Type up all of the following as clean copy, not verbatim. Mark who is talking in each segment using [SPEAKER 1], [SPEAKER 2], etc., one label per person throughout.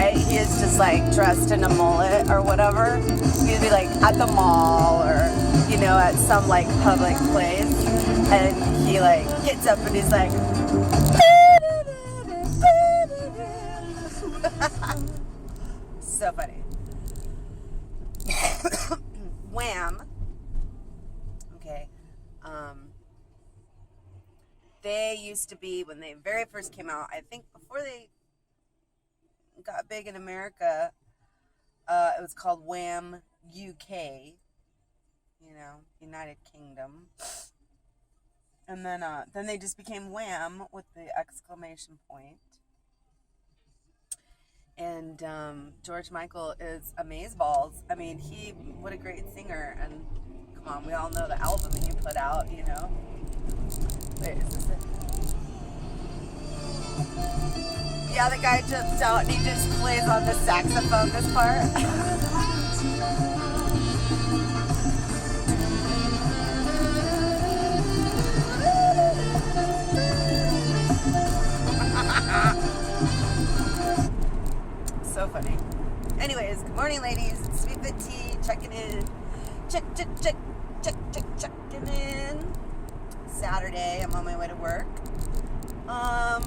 [SPEAKER 1] right? He is just like dressed in a mullet or whatever. He'd be like at the mall or, you know, at some like public place. And he like gets up and he's like, so funny. Wham. Okay. They used to be, when they very first came out, I think before they got big in America, it was called Wham UK, you know, United Kingdom. And then they just became Wham with the exclamation point. And George Michael is amazeballs. I mean, what a great singer. And come on, we all know the album he put out, you know. Wait, is this it? Yeah, the guy jumps out and he just plays on the saxophone this part. So funny. Anyways, good morning, ladies. It's Sweet Fit Tea checking in. Checking in. Saturday, I'm on my way to work. I'm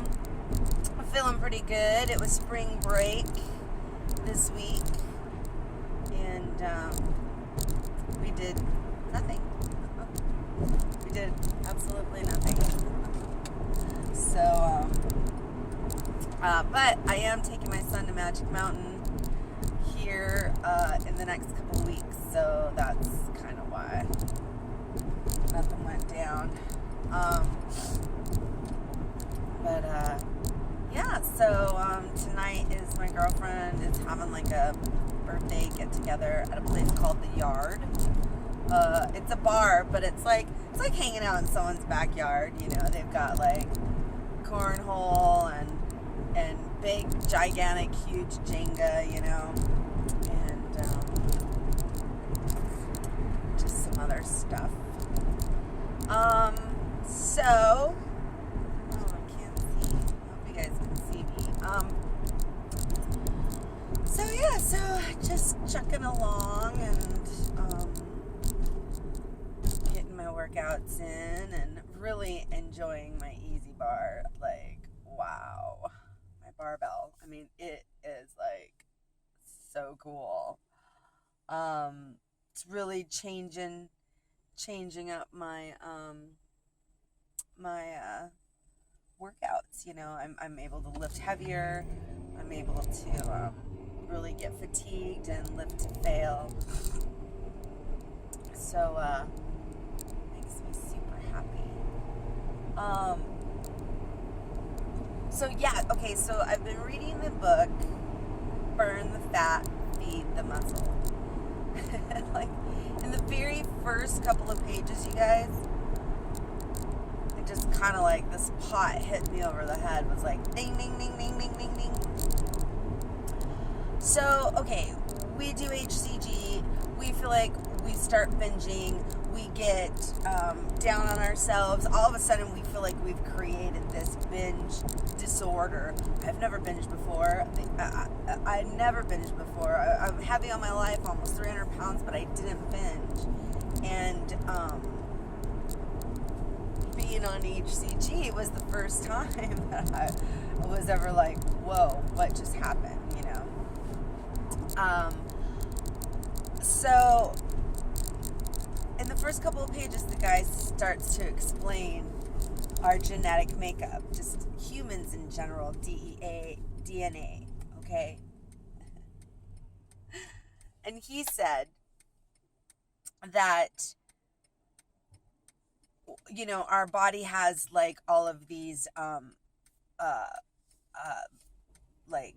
[SPEAKER 1] feeling pretty good. It was spring break this week, and we did nothing. We did absolutely nothing. So, but I am taking my son to Magic Mountain here in the next couple of weeks, so that's kind of why nothing went down. Yeah, so tonight is my girlfriend is having like a birthday get together at a place called The Yard. It's a bar, but it's like hanging out in someone's backyard, you know. They've got like cornhole and big, gigantic, huge Jenga, you know, and just some other stuff. So, I can't see. I hope you guys can see me. So just chucking along and getting my workouts in and really enjoying my Easy Bar. Like, wow, my barbell. I mean, it is like so cool. It's really changing up my workouts. You know, I'm able to lift heavier. I'm able to really get fatigued and lift to fail. So makes me super happy. So yeah, okay. So I've been reading the book Burn the Fat, Feed the Muscle. Like in the very first couple of pages, you guys, it just kind of like this pot hit me over the head. It was like ding, ding, ding, ding, ding, ding, ding. So, okay, we do HCG. We feel like we start binging. We get down on ourselves. All of a sudden, we feel like we've created this binge disorder. I've never binged before. I never binged before. I'm heavy on my life, almost 300 pounds, but I didn't binge. And being on HCG was the first time that I was ever like, whoa, what just happened, you know? So in the first couple of pages, the guy starts to explain our genetic makeup, just humans in general, DNA, okay? And he said that, you know, our body has like all of these, like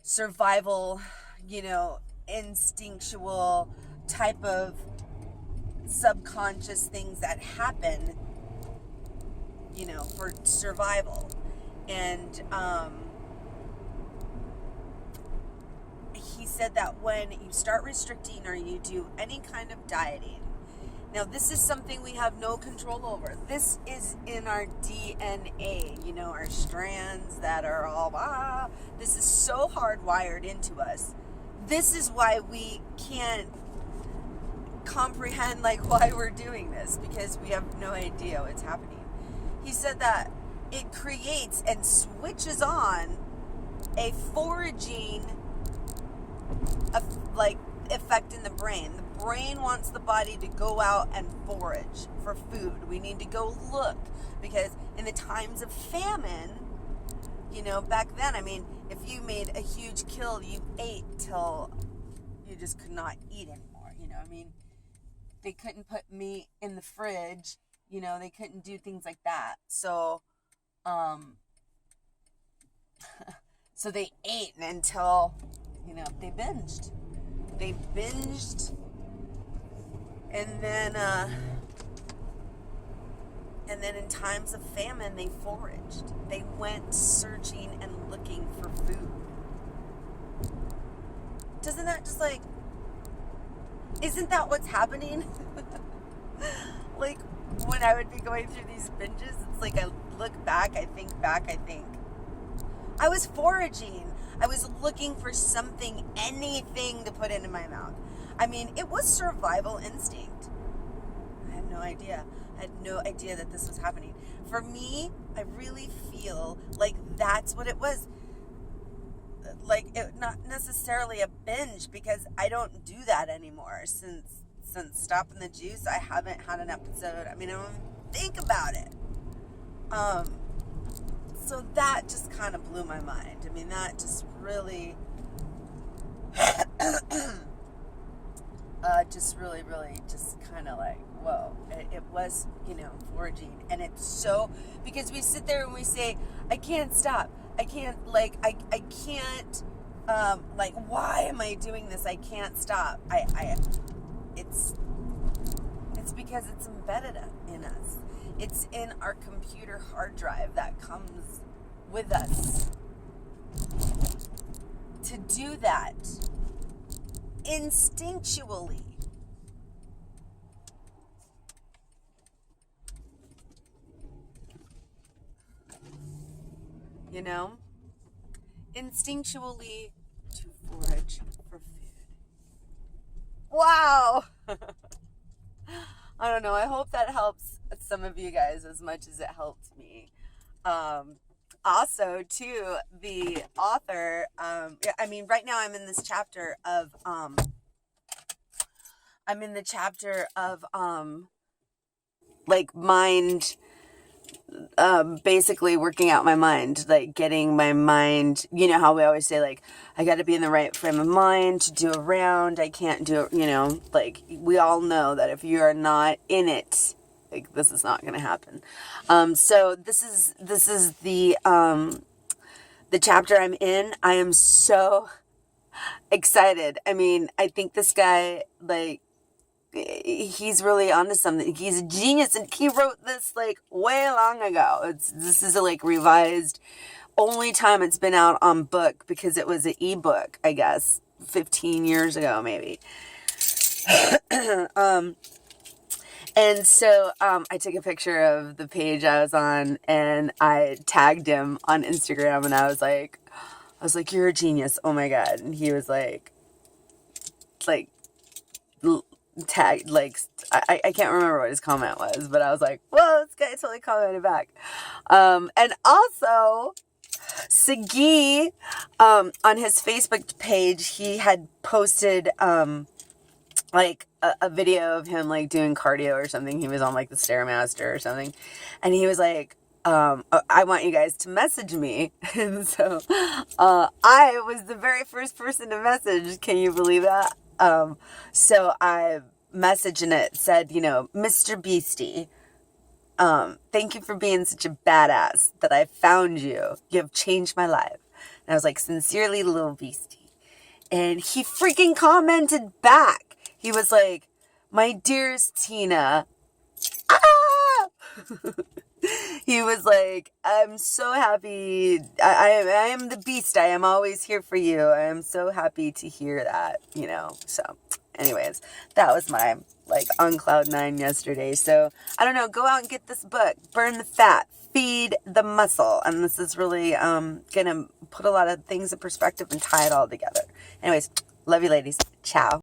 [SPEAKER 1] survival, you know, instinctual type of subconscious things that happen, you know, for survival. And he said that when you start restricting or you do any kind of dieting, Now, this is something we have no control over. This is in our DNA, our strands that are all, this is so hardwired into us. This is why we can't comprehend, why we're doing this, because we have no idea what's happening. He said that it creates and switches on a foraging effect in the brain. The brain wants the body to go out and forage for food. We need to go look, because in the times of famine, back then, if you made a huge kill, you ate till you just could not eat anymore. They couldn't put meat in the fridge. They couldn't do things like that. So, so they ate until, they binged. They binged, and then in times of famine, they foraged. They went searching and looking for food. Doesn't that just isn't that what's happening? When I would be going through these binges, it's I look back, I think I was foraging. I was looking for something, anything to put into my mouth. It was survival instinct. I had no idea. I had no idea that this was happening. For me, I really feel like that's what it was. Not necessarily a binge, because I don't do that anymore. Since stopping the juice, I haven't had an episode. I don't think about it. So that just kind of blew my mind. That just really, really just kind of whoa. It was, foraging. And it's so, because we sit there and we say, I can't stop. I can't, I can't, why am I doing this? I can't stop. It's because it's embedded in us. It's in our computer hard drive that comes with us. To do that instinctually. Instinctually to forage for food. Wow! I don't know. I hope that helps some of you guys as much as it helped me. Also, too, the author, right now I'm in this chapter of, mind, basically working out my mind, getting my mind, how we always say, I got to be in the right frame of mind to do a round. I can't do it, we all know that if you are not in it, this is not going to happen. So this is the chapter I'm in. I am so excited. I think this guy, he's really onto something. He's a genius, and he wrote this way long ago. This is a revised, only time it's been out on book, because it was an ebook, I guess, 15 years ago maybe. And so I took a picture of the page I was on, and I tagged him on Instagram, and I was like, you're a genius. Oh my God. And he was tagged, I can't remember what his comment was, but I was like, whoa, this guy totally commented back. And also, Sagi, on his Facebook page, he had posted, a video of him, doing cardio or something. He was on, the Stairmaster or something. And he was like, I want you guys to message me. And so, I was the very first person to message. Can you believe that? So I messaged, and it said, Mr. Beastie, thank you for being such a badass that I found you. You have changed my life. And I was like, sincerely, Little Beastie. And he freaking commented back. He was like, my dearest Tina, ah! He was like, I'm so happy. I am the beast. I am always here for you. I am so happy to hear that, So Anyways, that was my, like, on cloud 9 yesterday. So, I don't know, go out and get this book, Burn the Fat, Feed the Muscle. And this is really going to put a lot of things in perspective and tie it all together. Anyways, love you ladies. Ciao.